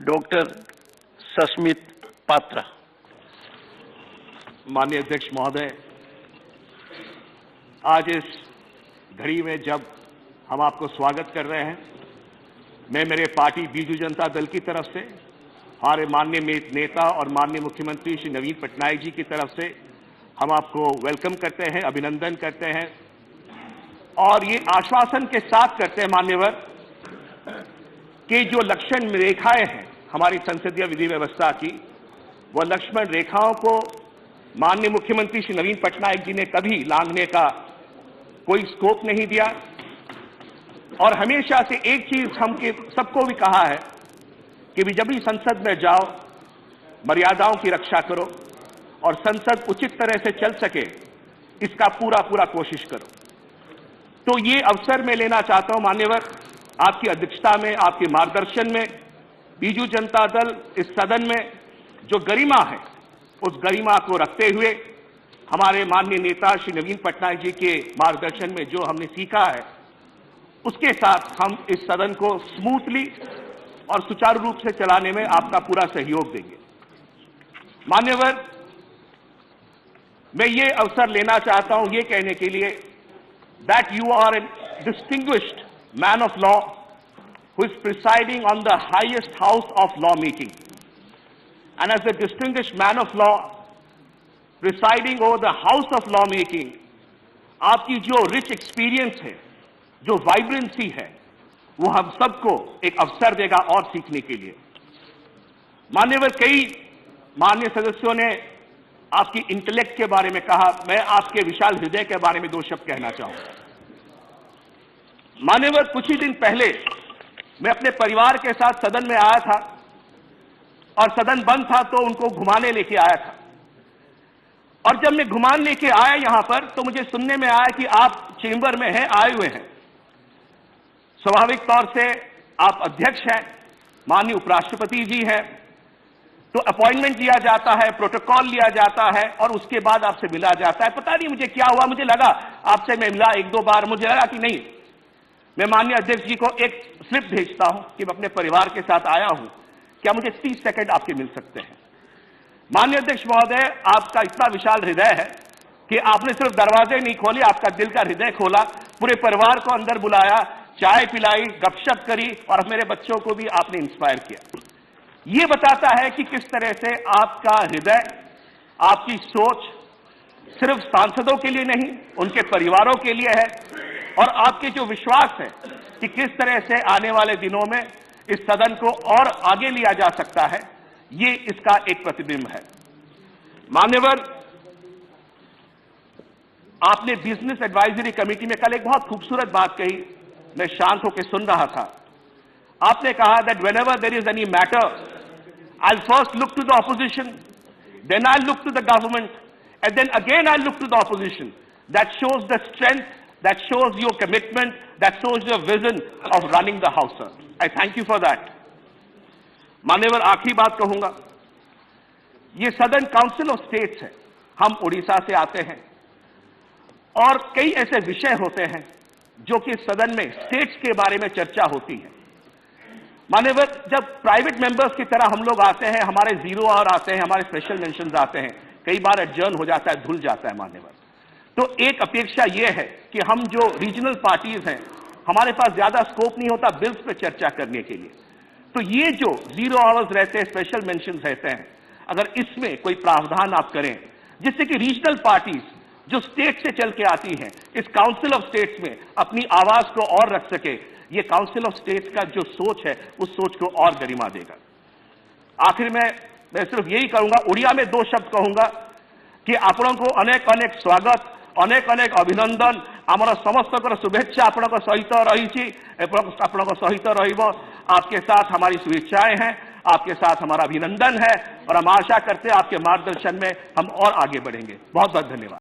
Doctor Sasmit Patra. माननीय अध्यक्ष महोदय, आज इस घड़ी में जब हम आपको स्वागत कर रहे हैं, मैं मेरे पार्टी बीजू जनता दल की तरफ से, हमारे माननीय नेता और माननीय मुख्यमंत्री श्री नवीन पटनायक जी की तरफ से हम आपको वेलकम करते हैं, अभिनंदन करते हैं और ये आश्वासन के साथ करते हैं मान्यवर कि जो लक्ष्मण रेखाएं हैं हमारी संसदीय विधि व्यवस्था की, वह लक्ष्मण रेखाओं को माननीय मुख्यमंत्री श्री नवीन पटनायक जी ने कभी लांघने का कोई स्कोप नहीं दिया और हमेशा से एक चीज हम सबको भी कहा है कि जब भी संसद में जाओ, मर्यादाओं की रक्षा करो और संसद उचित तरह से चल सके, इसका पूरा कोशिश करो। तो ये अवसर मैं लेना चाहता हूं मान्यवर, आपकी अध्यक्षता में, आपके मार्गदर्शन में, बीजू जनता दल इस सदन में जो गरिमा है, उस गरिमा को रखते हुए हमारे माननीय नेता श्री नवीन पटनायक जी के मार्गदर्शन में जो हमने सीखा है, उसके साथ हम इस सदन को स्मूथली और सुचारू रूप से चलाने में आपका पूरा सहयोग देंगे। मान्यवर, मैं ये अवसर लेना चाहता हूं ये कहने के लिए that you are a distinguished man of law who is presiding on the highest house of law making. And as a distinguished man of law presiding over the house of law making, आपकी जो rich experience है, जो vibrancy है, वो हम सबको एक अवसर देगा और सीखने के लिए। मान्यवर, कई माननीय सदस्यों ने आपकी इंटेलेक्ट के बारे में कहा, मैं आपके विशाल हृदय के बारे में दो शब्द कहना चाहूंगा। मान्यवर, कुछ ही दिन पहले मैं अपने परिवार के साथ सदन में आया था और सदन बंद था तो उनको घुमाने लेके आया था और जब मैं घुमाने लेके आया यहां पर तो मुझे सुनने में आया कि आप चेंबर में हैं, आए हुए हैं। स्वाभाविक तौर से आप अध्यक्ष हैं, माननीय उपराष्ट्रपति जी हैं, तो अपॉइंटमेंट लिया जाता है, प्रोटोकॉल लिया जाता है और उसके बाद आपसे मिला जाता है। पता नहीं मुझे क्या हुआ, मुझे लगा आपसे मैं मिला एक दो बार, मुझे लगा कि नहीं, मैं माननीय अध्यक्ष जी को एक स्लिप भेजता हूं कि मैं अपने परिवार के साथ आया हूं, क्या मुझे 30 सेकंड आपके मिल सकते हैं। माननीय अध्यक्ष महोदय, आपका इतना विशाल हृदय है कि आपने सिर्फ दरवाजे नहीं खोले, आपका दिल का हृदय खोला, पूरे परिवार को अंदर बुलाया, चाय पिलाई, गपशप करी और मेरे बच्चों को भी आपने इंस्पायर किया। ये बताता है कि किस तरह से आपका हृदय, आपकी सोच सिर्फ सांसदों के लिए नहीं, उनके परिवारों के लिए है और आपके जो विश्वास है कि किस तरह से आने वाले दिनों में इस सदन को और आगे लिया जा सकता है, ये इसका एक प्रतिबिंब है। मान्यवर, आपने बिजनेस एडवाइजरी कमेटी में कल एक बहुत खूबसूरत बात कही, मैं शांत होकर सुन रहा था। आपने कहा that whenever there is any matter, I'll first look to the opposition, then I'll look to the government, and then again I'll look to the opposition. That shows the strength, that shows your commitment, that shows your vision of running the house, sir. I thank you for that. मान्यवर, आखिरी बात कहूंगा, ये सदन council of states है, हम उड़ीसा से आते हैं और कई ऐसे विषय होते हैं जो कि सदन में स्टेट्स के बारे में चर्चा होती है। मान्यवर, जब प्राइवेट मेंबर्स की तरह हम लोग आते हैं, हमारे जीरो आवर आते हैं, हमारे स्पेशल मेंशंस आते हैं, कई बार एडजर्न हो जाता है, धुल जाता है मान्यवर। तो एक अपेक्षा यह है कि हम जो रीजनल पार्टीज हैं, हमारे पास ज्यादा स्कोप नहीं होता बिल्स पे चर्चा करने के लिए, तो ये जो जीरो आवर्स रहते हैं, स्पेशल मेंशंस रहते हैं, अगर इसमें कोई प्रावधान आप करें जिससे कि रीजनल पार्टीज जो स्टेट से चल के आती हैं, इस काउंसिल ऑफ स्टेट्स में अपनी आवाज को और रख सके, ये काउंसिल ऑफ स्टेट्स का जो सोच है, उस सोच को और गरिमा देगा। आखिर में मैं सिर्फ यही कहूंगा, उड़िया में दो शब्द कहूंगा कि आपन को अनेक अनेक स्वागत, अनेक अनेक अभिनंदन, आमर समस्त शुभेच्छा आपण सहित रही, आपण सहित रहिबो, आपके साथ हमारी शुभेच्छाएं हैं, आपके साथ हमारा अभिनंदन है और हम आशा करते हैं आपके मार्गदर्शन में हम और आगे बढ़ेंगे। बहुत बहुत धन्यवाद।